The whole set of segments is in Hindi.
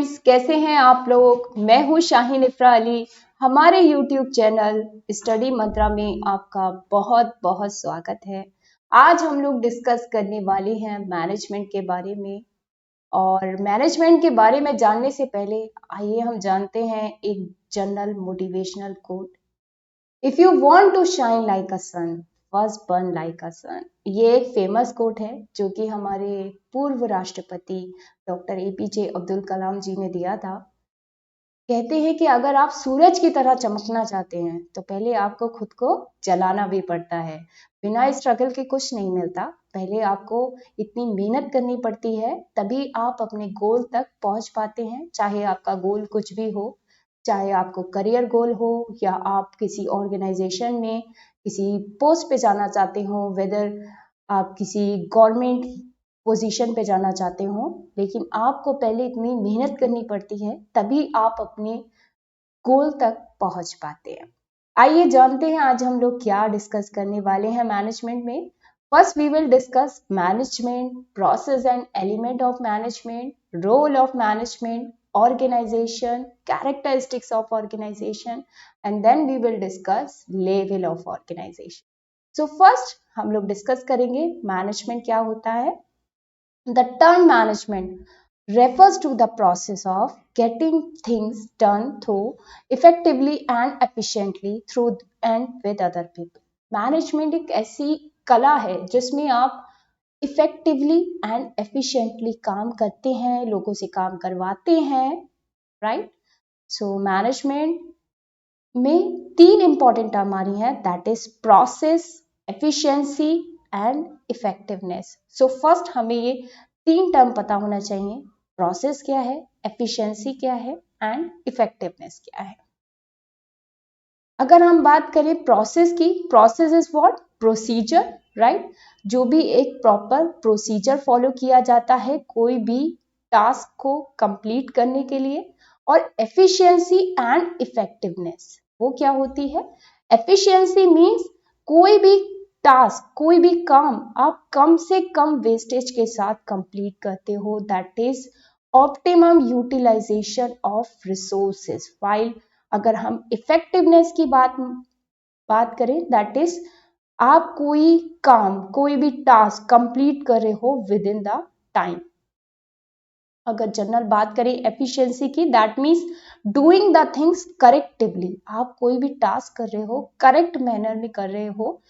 फ्रेंड्स, कैसे हैं आप लोग। मैं हूं शाहीन इफ्रा अली। हमारे यूट्यूब चैनल स्टडी मंत्रा में आपका बहुत बहुत स्वागत है। आज हम लोग डिस्कस करने वाले हैं मैनेजमेंट के बारे में। और मैनेजमेंट के बारे में जानने से पहले आइए हम जानते हैं एक general motivational quote. If you want to shine like a sun, first burn like a sun. ये एक फेमस कोट है जो कि हमारे पूर्व राष्ट्रपति डॉक्टर एपीजे अब्दुल कलाम जी ने दिया था। कहते हैं कि अगर आप सूरज की तरह चमकना चाहते हैं तो पहले आपको खुद को जलाना भी पड़ता है। बिना स्ट्रगल के कुछ नहीं मिलता। पहले आपको इतनी मेहनत करनी पड़ती है, तभी आप अपने गोल तक पहुंच पाते हैं। चाहे आपका गोल कुछ भी हो, चाहे आपको करियर गोल हो या आप किसी ऑर्गेनाइजेशन में किसी पोस्ट पे जाना चाहते हो, वेदर आप किसी गवर्नमेंट पोजीशन पे जाना चाहते हो, लेकिन आपको पहले इतनी मेहनत करनी पड़ती है, तभी आप अपने गोल तक पहुंच पाते हैं। आइए जानते हैं आज हम लोग क्या डिस्कस करने वाले हैं मैनेजमेंट में। First we will discuss management, process and element of management, role of management, organization, characteristics of organization, and then we will discuss level of organization. So first हम लोग डिस्कस करेंगे मैनेजमेंट क्या होता है। The term management refers to the process of getting things done through effectively and efficiently through and with other people. Management एक ऐसी कला है जिसमें आप इफेक्टिवली एंड एफिशिएंटली काम करते हैं, लोगों से काम करवाते हैं, राइट। सो मैनेजमेंट में तीन इंपॉर्टेंट टर्म आ रही हैं, that is process, efficiency and effectiveness. So first हमें ये तीन टर्म पता होना चाहिए। प्रोसेस क्या है, एफिशिएंसी क्या है एंड इफेक्टिवनेस क्या है। अगर हम बात करें प्रोसेस की, process is what, procedure, right. जो भी एक प्रॉपर प्रोसीजर फॉलो किया जाता है कोई भी टास्क को कंप्लीट करने के लिए। और एफिशिएंसी एंड इफेक्टिवनेस वो क्या होती है। एफिशिएंसी मींस कोई भी टास्क, कोई भी काम आप कम से कम वेस्टेज के साथ कंप्लीट करते हो, that is optimum utilization of resources. While अगर हम इफेक्टिवनेस की बात करें, दैट इज आप कोई काम, कोई भी टास्क कंप्लीट कर रहे हो विद इन द टाइम। अगर जनरल बात करें एफिशिएंसी की, that means doing the things correctively. आप कोई भी टास्क कर रहे हो करेक्ट मैनर में कर रहे हो,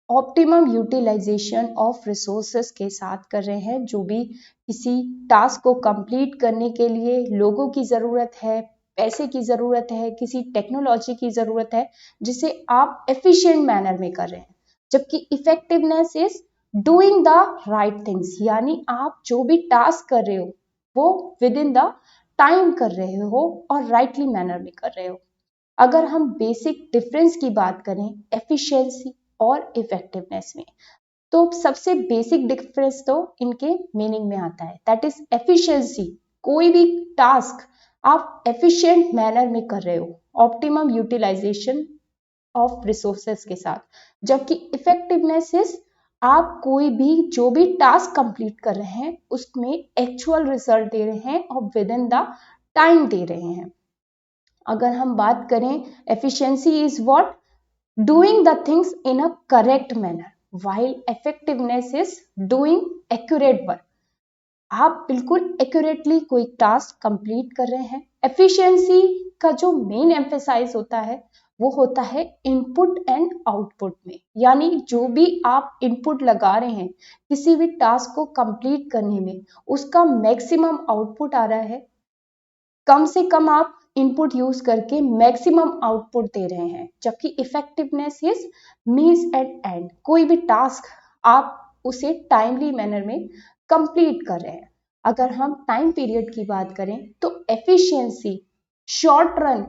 ऑप्टिमम यूटिलाइजेशन ऑफ रिसोर्सेस के साथ कर रहे हैं। जो भी किसी टास्क को कंप्लीट करने के लिए लोगों की जरूरत है, पैसे की जरूरत है, किसी टेक्नोलॉजी की जरूरत है, जिसे आप एफिशिएंट मैनर में कर रहे हैं। जबकि effectiveness is doing the right things, यानी आप जो भी टास्क कर रहे हो वो विद इन द टाइम कर रहे हो और राइटली मैनर में कर रहे हो। अगर हम बेसिक डिफरेंस की बात करें एफिशिएंसी और इफेक्टिवनेस में, तो सबसे बेसिक डिफरेंस तो इनके मीनिंग में आता है, दैट इज एफिशिएंसी कोई भी टास्क आप एफिशिएंट मैनर में कर रहे हो, ऑप्टिमम यूटिलाइजेशन ऑफ रिसोर्सेस के साथ। जबकि इफेक्टिवनेस इज आप कोई भी जो भी टास्क कंप्लीट कर रहे हैं उसमें एक्चुअल रिजल्ट दे रहे हैं और विद इन द टाइम दे रहे हैं। अगर हम बात करें efficiency is what, doing the things in a correct manner, while effectiveness is doing accurate work। आप बिल्कुल एक्यूरेटली कोई टास्क कंप्लीट कर रहे हैं। एफिशिएंसी का जो मेन एम्फेसाइज होता है वो होता है इनपुट एंड आउटपुट में, यानी जो भी आप इनपुट लगा रहे हैं किसी भी टास्क को कंप्लीट करने में, उसका मैक्सिमम आउटपुट आ रहा है। कम से कम आप इनपुट यूज करके मैक्सिमम आउटपुट दे रहे हैं। जबकि effectiveness is means at end, कोई भी टास्क आप उसे टाइमली मैनर में कंप्लीट कर रहे हैं। अगर हम टाइम पीरियड की बात करें तो एफिशिएंसी शॉर्ट रन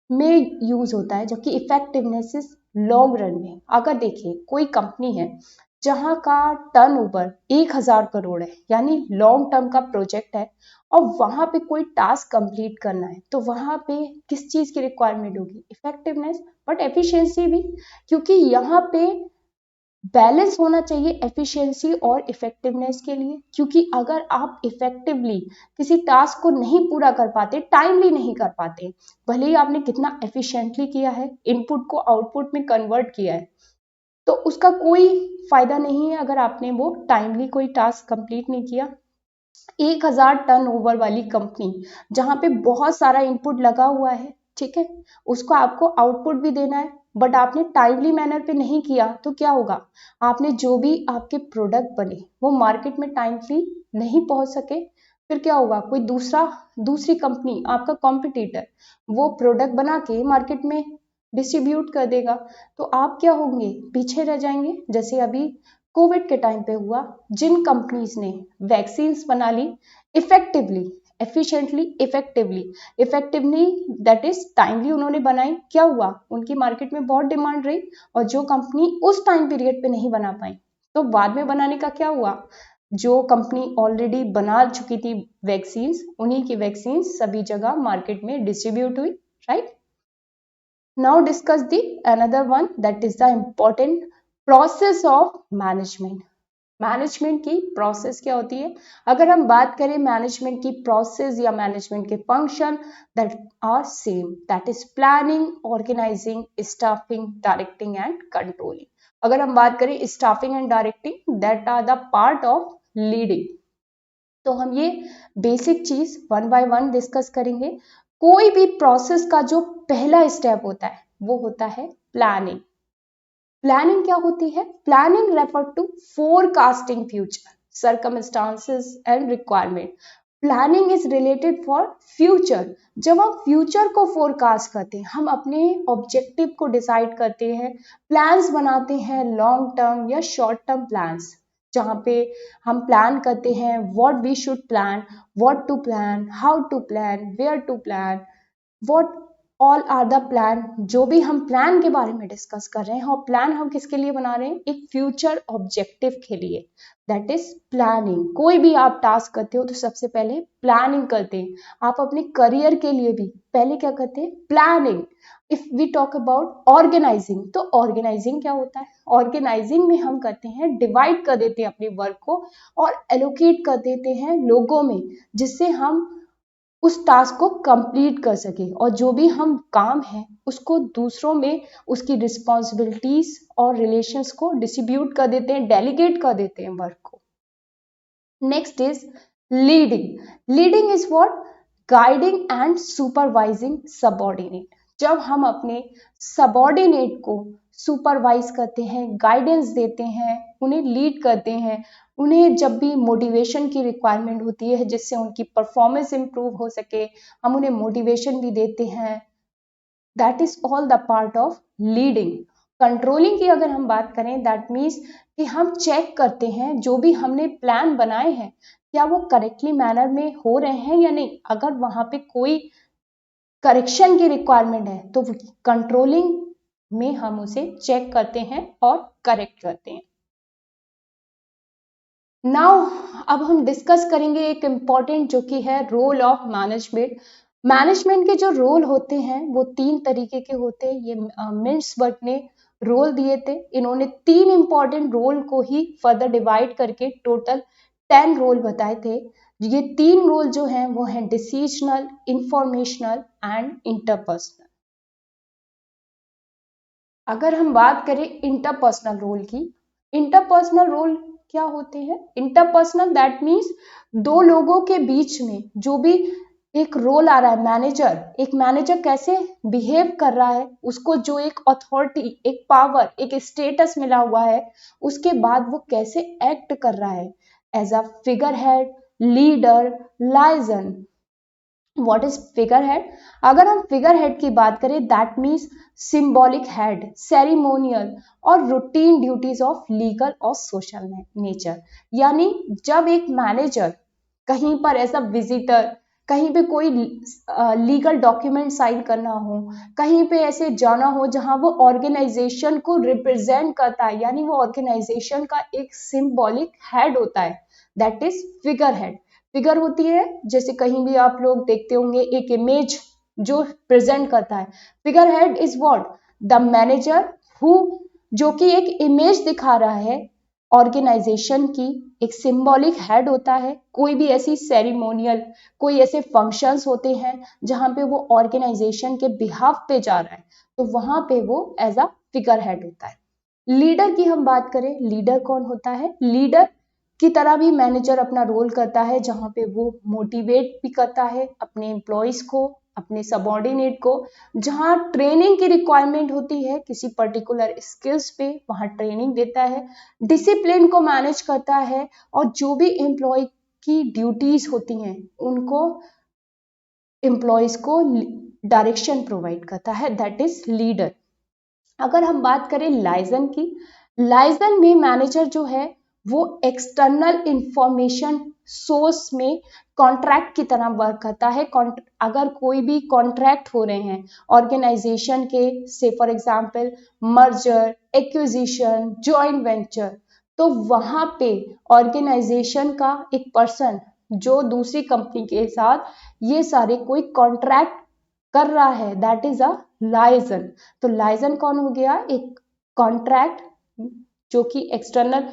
में यूज होता है, जबकि इफेक्टिवनेस इज लॉन्ग रन में। अगर देखिए कोई कंपनी है जहां का टर्नओवर 1000 करोड़ है, यानी लॉन्ग टर्म का प्रोजेक्ट है, और वहां पे कोई टास्क कंप्लीट करना है, तो वहां पे किस चीज की रिक्वायरमेंट होगी, इफेक्टिवनेस, बट एफिशिएंसी भी, क्योंकि यहाँ पे बैलेंस होना चाहिए एफिशिएंसी और इफेक्टिवनेस के लिए, क्योंकि अगर आप इफेक्टिवली किसी टास्क को नहीं पूरा कर पाते, टाइमली नहीं कर पाते, भले ही आपने कितना एफिशिएंटली किया है, इनपुट को आउटपुट में कन्वर्ट किया है, तो उसका कोई फायदा नहीं है अगर आपने वो टाइमली कोई टास्क कंप्लीट नहीं किया। 1000 टर्न ओवर वाली कंपनी जहां पे बहुत सारा इनपुट लगा हुआ है, ठीक है, उसको आपको आउटपुट भी देना है, बट आपने टाइमली मैनर पे नहीं किया तो क्या होगा, आपने जो भी आपके प्रोडक्ट बने वो मार्केट में टाइमली नहीं पहुंच सके, फिर क्या होगा, कोई दूसरी कंपनी, आपका कॉम्पिटिटर, वो प्रोडक्ट बना के मार्केट में डिस्ट्रीब्यूट कर देगा, तो आप क्या होंगे, पीछे रह जाएंगे। जैसे अभी कोविड के टाइम पे हुआ, जिन कंपनीज ने वैक्सीन्स बना ली effectively, efficiently, effectively that is timely उन्होंने बनाई, क्या हुआ, उनकी मार्केट में बहुत डिमांड रही, और जो कंपनी उस टाइम पीरियड पे नहीं बना पाई, तो बाद में बनाने का क्या हुआ, जो कंपनी ऑलरेडी बना चुकी थी वैक्सीन्स, उन्हीं की वैक्सीन्स सभी जगह मार्केट में डिस्ट्रीब्यूट हुई, right. Now discuss the another one, that is the important process of management. Management की प्रोसेस क्या होती है, अगर हम बात करें मैनेजमेंट की प्रोसेस या मैनेजमेंट के function, that are same, that is planning, organizing, staffing, directing and controlling. अगर हम बात करें staffing and directing, that are the part of leading. तो हम ये बेसिक चीज वन बाय वन डिस्कस करेंगे। कोई भी प्रोसेस का जो पहला स्टेप होता है वो होता है प्लानिंग। प्लानिंग क्या होती है, planning refer to forecasting future circumstances and requirement. Planning is related for future. जब हम फ्यूचर को फोरकास्ट करते हैं, हम अपने ऑब्जेक्टिव को डिसाइड करते हैं, प्लान्स बनाते हैं, लॉन्ग टर्म या शॉर्ट टर्म प्लान्स, जहाँ पे हम प्लान करते हैं what we should plan, what to plan, how to plan, where to plan, what all are the plan. जो भी हम प्लान के बारे में डिस्कस कर रहे हैं, और प्लान हम किसके लिए बना रहे हैं, एक फ्यूचर ऑब्जेक्टिव के लिए, दैट इज प्लानिंग। कोई भी आप टास्क करते हो तो सबसे पहले प्लानिंग करते हैं। आप अपने करियर के लिए भी पहले क्या करते हैं, planning. If we talk about organizing, तो ऑर्गेनाइजिंग क्या होता है, ऑर्गेनाइजिंग में हम करते हैं डिवाइड कर देते हैं अपने वर्क को और एलोकेट कर देते हैं लोगों में, जिससे हम उस टास्क को कंप्लीट कर सके, और जो भी हम काम है उसको दूसरों में उसकी रिस्पॉन्सिबिलिटीज और रिलेशंस को डिस्ट्रीब्यूट कर देते हैं, डेलीगेट कर देते हैं वर्क को। Next is leading. Leading is what, guiding and supervising subordinate. जब हम अपने सबऑर्डिनेट को सुपरवाइज करते हैं, गाइडेंस देते हैं, उन्हें लीड करते हैं, उन्हें जब भी मोटिवेशन की रिक्वायरमेंट होती है जिससे उनकी परफॉर्मेंस इंप्रूव हो सके, हम उन्हें मोटिवेशन भी देते हैं, that is all the part of leading. Controlling की अगर हम बात करें, दैट मीन्स कि हम चेक करते हैं जो भी हमने प्लान बनाए हैं क्या वो करेक्टली मैनर में हो रहे हैं या नहीं। अगर वहां पे कोई करेक्शन की रिक्वायरमेंट है तो कंट्रोलिंग में हम उसे चेक करते हैं और करेक्ट करते हैं। नाउ अब हम डिस्कस करेंगे एक इम्पॉर्टेंट जो कि है रोल ऑफ मैनेजमेंट। मैनेजमेंट के जो रोल होते हैं वो 3 तरीके के होते हैं। ये मिन्सबर्ग ने रोल दिए थे, इन्होंने 3 इंपॉर्टेंट रोल को ही फर्दर डिवाइड करके टोटल 10 रोल बताए थे। ये 3 रोल जो हैं वो हैं डिसीजनल, इंफॉर्मेशनल एंड इंटरपर्सनल। अगर हम बात करें इंटरपर्सनल रोल की, इंटरपर्सनल रोल क्या होते हैं, इंटरपर्सनल दैट मीन्स दो लोगों के बीच में जो भी एक रोल आ रहा है, मैनेजर, एक मैनेजर कैसे बिहेव कर रहा है, उसको जो एक अथॉरिटी, एक पावर, एक स्टेटस मिला हुआ है, उसके बाद वो कैसे एक्ट कर रहा है as a figure head, leader, liaison. What is figure head, अगर हम फिगर हेड की बात करें, that means symbolic head, ceremonial और रूटीन ड्यूटीज ऑफ लीगल और सोशल नेचर। यानी जब एक मैनेजर कहीं पर ऐसा विजिटर, कहीं पे कोई लीगल डॉक्यूमेंट साइन करना हो, कहीं पे ऐसे जाना हो जहां वो ऑर्गेनाइजेशन को रिप्रेजेंट करता है, यानी वो ऑर्गेनाइजेशन का एक सिंबॉलिक हेड होता है, that is figure head. Figure होती है, जैसे कहीं भी आप लोग देखते होंगे एक इमेज जो प्रेजेंट करता है। Figure head is what, the manager who जो कि एक इमेज दिखा रहा है ऑर्गेनाइजेशन की, एक सिंबॉलिक हेड होता है। कोई भी ऐसी सेरिमोनियल, कोई ऐसे फंक्शंस होते हैं जहां पे वो ऑर्गेनाइजेशन के बिहाफ पे जा रहा है, तो वहां पे वो एज अ फिगर हेड होता है। लीडर की हम बात करें, लीडर कौन होता है? लीडर की तरह भी मैनेजर अपना रोल करता है, जहां पे वो मोटिवेट भी करता है अपने एम्प्लॉयज को, अपने सबॉर्डिनेट को। जहां ट्रेनिंग की रिक्वायरमेंट होती है किसी पर्टिकुलर स्किल्स पे, वहां ट्रेनिंग देता है, डिसिप्लिन को मैनेज करता है, और जो भी एम्प्लॉय की ड्यूटीज होती हैं उनको, एम्प्लॉयज को डायरेक्शन प्रोवाइड करता है, दैट इज लीडर। अगर हम बात करें लाइजन की, लाइजन में मैनेजर जो है वो एक्सटर्नल इंफॉर्मेशन सोर्स में कॉन्ट्रैक्ट की तरह वर्क करता है। अगर कोई भी कॉन्ट्रैक्ट हो रहे हैं ऑर्गेनाइजेशन के, से for example merger, acquisition, joint venture, तो वहां पे ऑर्गेनाइजेशन का एक पर्सन जो दूसरी कंपनी के साथ ये सारे कोई कॉन्ट्रैक्ट कर रहा है, दैट इज अ लाइजन। तो लाइजन कौन हो गया? एक कॉन्ट्रैक्ट जो कि एक्सटर्नल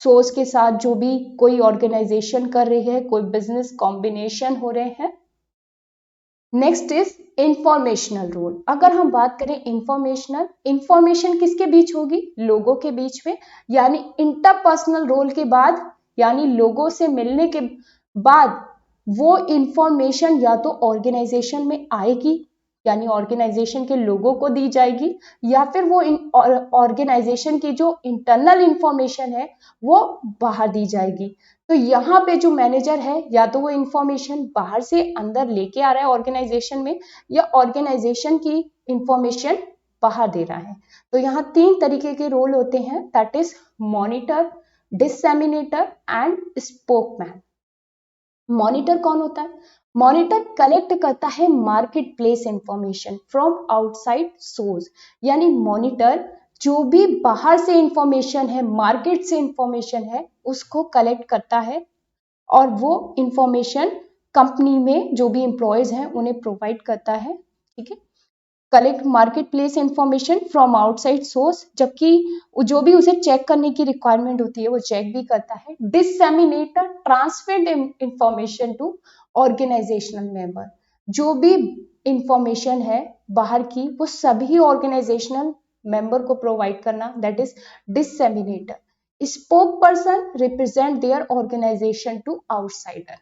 सोर्स के साथ जो भी कोई ऑर्गेनाइजेशन कर रही है, कोई बिजनेस कॉम्बिनेशन हो रहे हैं। Next is informational role. अगर हम बात करें इंफॉर्मेशनल, इंफॉर्मेशन किसके बीच होगी? लोगों के बीच में, यानी इंटरपर्सनल रोल के बाद, यानी लोगों से मिलने के बाद वो इंफॉर्मेशन या तो ऑर्गेनाइजेशन में आएगी, यानी ऑर्गेनाइजेशन के लोगों को दी जाएगी, या फिर वो ऑर्गेनाइजेशन की जो इंटरनल इंफॉर्मेशन है वो बाहर दी जाएगी। तो यहाँ पे जो मैनेजर है, या तो वो इंफॉर्मेशन बाहर से अंदर लेके आ रहा है ऑर्गेनाइजेशन में, या ऑर्गेनाइजेशन की इंफॉर्मेशन बाहर दे रहा है। तो यहाँ 3 तरीके के रोल होते हैं, that is monitor, disseminator and spokesman. Monitor कौन होता है? मॉनिटर कलेक्ट करता है market place information from outside source, यानी मॉनिटर जो भी बाहर से इंफॉर्मेशन है, मार्केट से इंफॉर्मेशन है, उसको कलेक्ट करता है, और वो इंफॉर्मेशन कंपनी में जो भी एम्प्लॉयज हैं उन्हें प्रोवाइड करता है। ठीक है, collect market place information from outside source, जबकि जो भी उसे चेक करने की रिक्वायरमेंट होती है वो चेक भी करता है। Disseminator transfer information to organisational member, जो भी इंफॉर्मेशन है बाहर की वो सभी ऑर्गेनाइजेशनल मेंबर को प्रोवाइड करना, that is disseminator. Spoke person represent their organisation to outsider.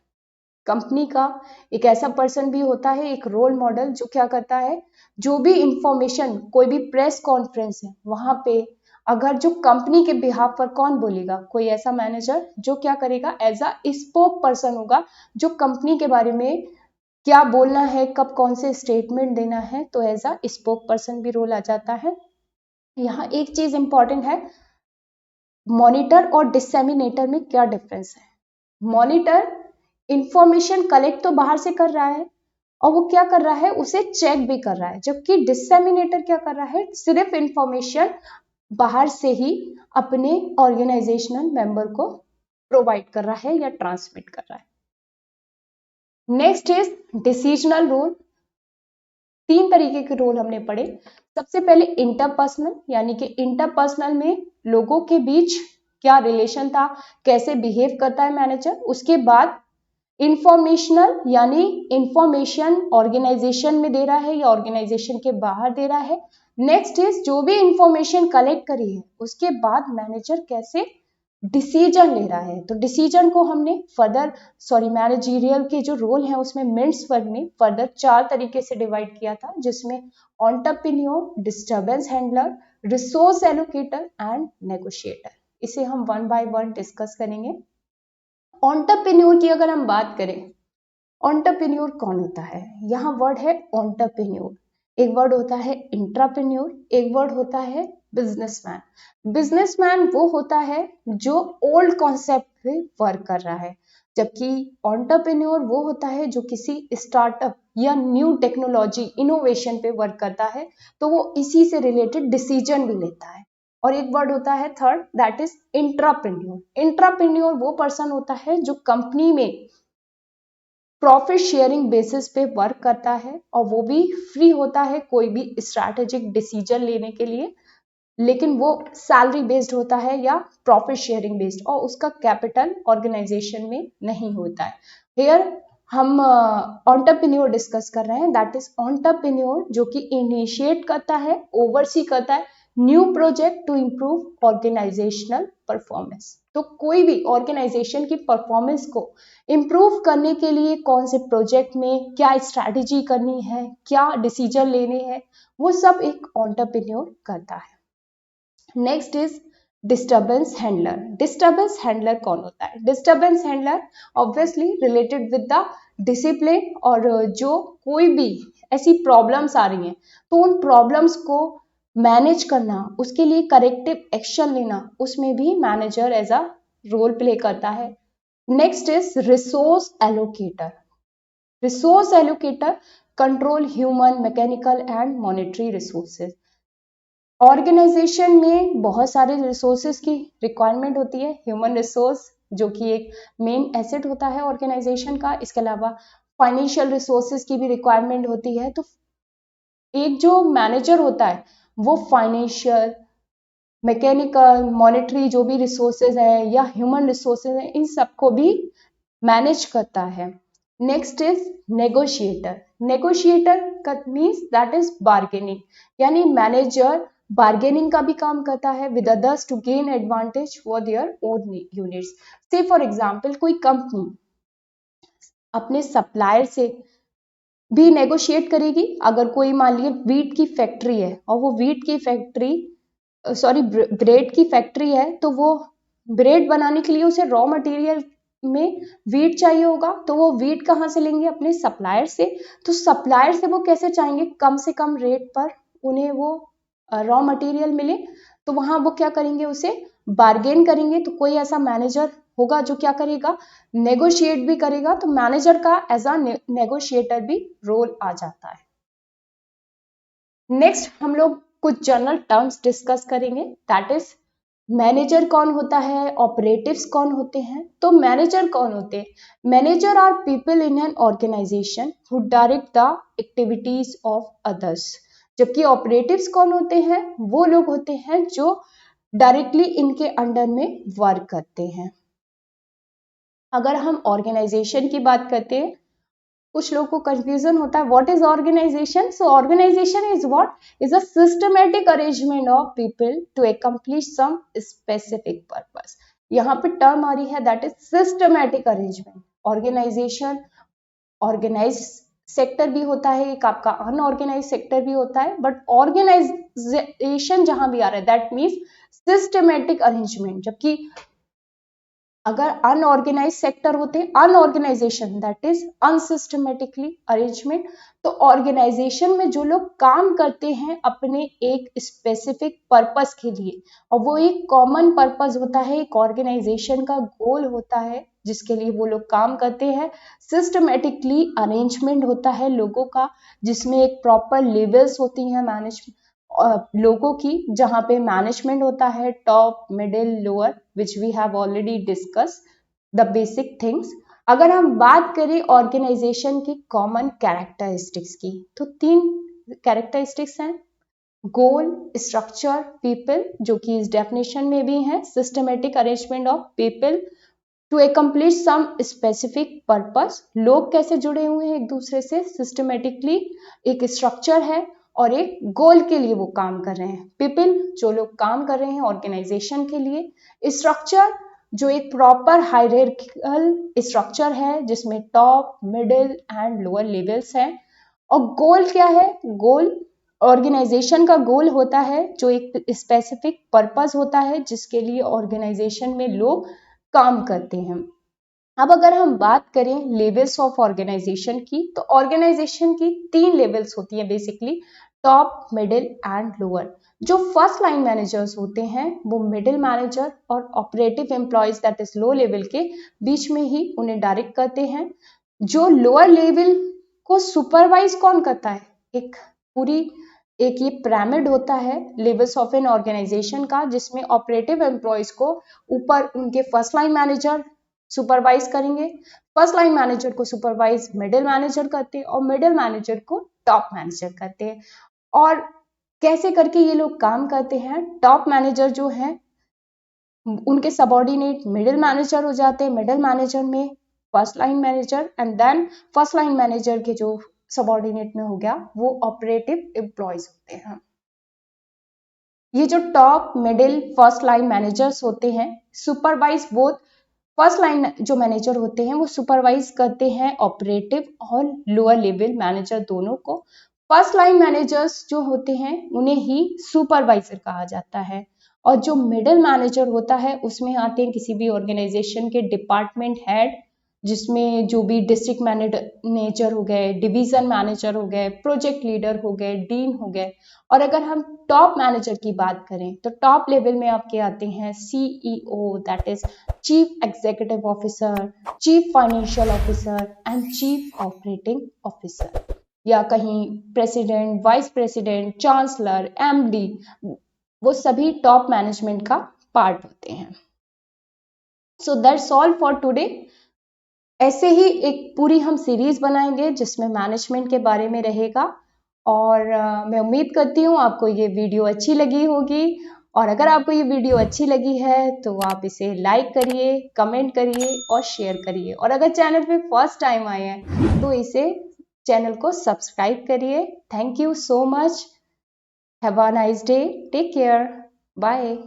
Company का एक ऐसा पर्सन भी होता है, एक रोल मॉडल, जो क्या करता है, जो भी इंफॉर्मेशन, कोई भी प्रेस कॉन्फ्रेंस है वहां पे अगर जो कंपनी के बिहाफ पर कौन बोलेगा, कोई ऐसा मैनेजर जो क्या करेगा, एज अ स्पोक पर्सन होगा, जो कंपनी के बारे में क्या बोलना है, कब कौन से स्टेटमेंट देना है, तो एज अ स्पोक पर्सन भी रोल आ जाता है। यहाँ एक चीज इंपॉर्टेंट है, मॉनिटर और डिसेमिनेटर में क्या डिफरेंस है? मॉनिटर इंफॉर्मेशन कलेक्ट तो बाहर से कर रहा है, और वो क्या कर रहा है, उसे चेक भी कर रहा है, जबकि डिसेमिनेटर क्या कर रहा है, सिर्फ इंफॉर्मेशन बाहर से ही अपने ऑर्गेनाइजेशनल मेंबर को प्रोवाइड कर रहा है या ट्रांसमिट कर रहा है। Next is decisional role. 3 तरीके के रोल हमने पढ़े। सबसे पहले इंटरपर्सनल, यानी कि इंटरपर्सनल में लोगों के बीच क्या रिलेशन था, कैसे बिहेव करता है मैनेजर। उसके बाद इंफॉर्मेशनल, यानी इंफॉर्मेशन ऑर्गेनाइजेशन में दे रहा है या ऑर्गेनाइजेशन के बाहर दे रहा है। नेक्स्ट इज जो भी इंफॉर्मेशन कलेक्ट करी है उसके बाद मैनेजर कैसे डिसीजन ले रहा है। तो डिसीजन को हमने मैनेजरियल के जो रोल है उसमें मिंट्स वर्ग में फर्दर 4 तरीके से डिवाइड किया था, जिसमें entrepreneur, disturbance handler, resource allocator and negotiator. इसे हम 1 बाय 1 डिस्कस करेंगे। एंटरप्रेन्योर की अगर हम बात करें, एंटरप्रेन्योर कौन होता है? यहाँ वर्ड है एंटरप्रेन्योर, एक वर्ड होता है इंट्राप्रेन्योर, एक वर्ड होता है बिजनेसमैन। बिजनेसमैन वो होता है जो ओल्ड कॉन्सेप्ट पे वर्क कर रहा है, जबकि एंटरप्रेन्योर वो होता है जो किसी स्टार्टअप या न्यू टेक्नोलॉजी इनोवेशन पे वर्क करता है, तो वो इसी से रिलेटेड डिसीजन भी लेता है। और एक वर्ड होता है third, that is intrapreneur. Intrapreneur वो पर्सन होता है जो कंपनी में प्रॉफिट शेयरिंग बेसिस पे वर्क करता है, और वो भी फ्री होता है कोई भी स्ट्रैटेजिक डिसीजन लेने के लिए। लेकिन वो सैलरी बेस्ड होता है या प्रॉफिट शेयरिंग बेस्ड, और उसका कैपिटल ऑर्गेनाइजेशन में नहीं होता है। हियर हम एंटरप्रेन्योर डिस्कस कर रहे हैं, दैट इज एंटरप्रेन्योर जो कि इनिशिएट करता है, ओवरसी करता है new project to improve organizational performance. तो कोई भी ऑर्गेनाइजेशन की परफॉर्मेंस को इम्प्रूव करने के लिए कौन से प्रोजेक्ट में क्या स्ट्रैटेजी करनी है, क्या डिसीजन लेने हैं, वो सब एक एंटरप्रेन्योर करता है। Next is disturbance handler. Disturbance handler कौन होता है? Disturbance handler obviously related with the discipline, और जो कोई भी ऐसी प्रॉब्लम्स आ रही हैं तो उन प्रॉब्लम्स को मैनेज करना, उसके लिए करेक्टिव एक्शन लेना, उसमें भी manager as a role play करता है। Next is resource allocator. Resource allocator control human, mechanical and monetary resources. Organization में बहुत सारे रिसोर्सेज की रिक्वायरमेंट होती है। ह्यूमन रिसोर्स जो कि एक मेन एसेट होता है ऑर्गेनाइजेशन का, इसके अलावा फाइनेंशियल रिसोर्सेज की भी रिक्वायरमेंट होती है। तो एक जो मैनेजर होता है वो फाइनेंशियल, मैकेनिकल, मॉनेटरी जो भी रिसोर्सेज है या ह्यूमन रिसोर्सेज है, इन सबको भी मैनेज करता है। Next is negotiator. Negotiator means that is bargaining, यानी मैनेजर बार्गेनिंग का भी काम करता है with others to gain advantage for their own units. Say for example कोई कंपनी अपने सप्लायर से भी नेगोशिएट करेगी। अगर कोई मान लीजिए वीट की फैक्ट्री है और वो वीट की फैक्ट्री ब्रेड की फैक्ट्री है, तो वो ब्रेड बनाने के लिए उसे रॉ मटेरियल में वीट चाहिए होगा, तो वो वीट कहाँ से लेंगे? अपने सप्लायर से। तो सप्लायर से वो कैसे चाहेंगे कम से कम रेट पर उन्हें वो रॉ मटेरियल मिले, तो वहां वो क्या करेंगे? उसे बार्गेन करेंगे। तो कोई ऐसा मैनेजर होगा जो क्या करेगा? नेगोशिएट भी करेगा। तो मैनेजर का एज अ नेगोशिएटर भी रोल आ जाता है। नेक्स्ट हम लोग कुछ जनरल टर्म्स डिस्कस करेंगे, दैट इज मैनेजर कौन होता है, ऑपरेटिव्स कौन होते हैं। तो मैनेजर कौन होते हैं? Manager are people in an organization who direct the activities of others. जबकि ऑपरेटिव्स कौन होते हैं? वो लोग होते हैं जो डायरेक्टली इनके अंडर में वर्क करते हैं। अगर हम ऑर्गेनाइजेशन की बात करते हैं, कुछ लोगों को कंफ्यूजन होता है what is organization. So organization is what is a systematic arrangement of people to accomplish some specific purpose. यहाँ पे टर्म आ रही है that is systematic arrangement. Organization organize sector भी होता है, एक आपका अनऑर्गेनाइज सेक्टर भी होता है, बट ऑर्गेनाइजेशन जहां भी आ रहा है दैट मीन्स सिस्टमैटिक अरेंजमेंट। जबकि अगर अनऑर्गेनाइज सेक्टर होते हैं, अनऑर्गेनाइजेशन दैट इज अनसिस्टमेटिकली अरेंजमेंट। तो ऑर्गेनाइजेशन में जो लोग काम करते हैं अपने एक स्पेसिफिक पर्पस के लिए, और वो एक कॉमन पर्पस होता है, एक ऑर्गेनाइजेशन का गोल होता है जिसके लिए वो लोग काम करते हैं। सिस्टमेटिकली अरेंजमेंट होता है लोगों का, जिसमें एक प्रॉपर लेवल्स होती हैं मैनेजमेंट लोगों की, जहां पे मैनेजमेंट होता है top, middle, lower, which we have already discuss the basic things. अगर हम बात करें ऑर्गेनाइजेशन की कॉमन कैरेक्टरिस्टिक्स की, तो 3 कैरेक्टरिस्टिक्स हैं, गोल, स्ट्रक्चर, पीपल, जो कि इस डेफिनेशन में भी है। Systematic arrangement of people to accomplish some specific purpose. लोग कैसे जुड़े हुए हैं एक दूसरे से? सिस्टमेटिकली एक स्ट्रक्चर है और एक गोल के लिए वो काम कर रहे हैं। पीपल जो लोग काम कर रहे हैं ऑर्गेनाइजेशन के लिए। स्ट्रक्चर जो एक प्रॉपर हायरार्किकल स्ट्रक्चर है जिसमें top, middle and lower levels हैं। और गोल क्या है? गोल ऑर्गेनाइजेशन का गोल होता है जो एक स्पेसिफिक पर्पस होता है जिसके लिए ऑर्गेनाइजेशन में लोग काम करते हैं। अब अगर हम बात करें लेवल्स ऑफ ऑर्गेनाइजेशन की, तो ऑर्गेनाइजेशन की 3 लेवल्स होती हैं basically, top, middle and lower. जो फर्स्ट लाइन मैनेजर्स होते हैं वो मिडिल मैनेजर और operative employees that is low level के बीच में ही उन्हें डायरेक्ट करते हैं। जो लोअर लेवल को सुपरवाइज कौन करता है? एक ये पिरामिड होता है लेवल्स ऑफ एन ऑर्गेनाइजेशन का, जिसमें ऑपरेटिव एम्प्लॉयज को ऊपर उनके फर्स्ट लाइन मैनेजर सुपरवाइज करेंगे, फर्स्ट लाइन मैनेजर को सुपरवाइज मिडिल मैनेजर करते हैं और मिडिल मैनेजर को टॉप मैनेजर करते हैं। और कैसे करके ये लोग काम करते हैं। टॉप मैनेजर जो है उनके सबॉर्डिनेट मिडिल मैनेजर हो जाते हैं, मिडिल मैनेजर में first line manager, and then first line manager के जो सबॉर्डिनेट में हो गया वो ऑपरेटिव एम्प्लॉयज होते हैं। ये जो top middle first line managers होते हैं सुपरवाइज बोथ, फर्स्ट लाइन जो मैनेजर होते हैं वो सुपरवाइज करते हैं ऑपरेटिव और लोअर लेवल मैनेजर दोनों को। फर्स्ट लाइन मैनेजर्स जो होते हैं उन्हें ही सुपरवाइजर कहा जाता है, और जो मिडिल मैनेजर होता है उसमें आते हैं किसी भी ऑर्गेनाइजेशन के डिपार्टमेंट हेड, जिसमें जो भी डिस्ट्रिक्ट मैनेजर हो गए, डिवीजन मैनेजर हो गए, प्रोजेक्ट लीडर हो गए, डीन हो गए। और अगर हम टॉप मैनेजर की बात करें तो टॉप लेवल में आपके आते हैं CEO, that is chief executive officer, chief financial officer and chief operating officer, या कहीं president, vice president, chancellor, MD, वो सभी टॉप मैनेजमेंट का पार्ट होते हैं। So that's all for today. ऐसे ही एक पूरी हम सीरीज बनाएंगे जिसमें मैनेजमेंट के बारे में रहेगा, और मैं उम्मीद करती हूँ आपको ये वीडियो अच्छी लगी होगी। और अगर आपको ये वीडियो अच्छी लगी है तो आप इसे लाइक करिए, कमेंट करिए और शेयर करिए, और अगर चैनल पे फर्स्ट टाइम आए हैं तो इसे चैनल को सब्सक्राइब करिए। Thank you so much, have a nice day, take care, bye.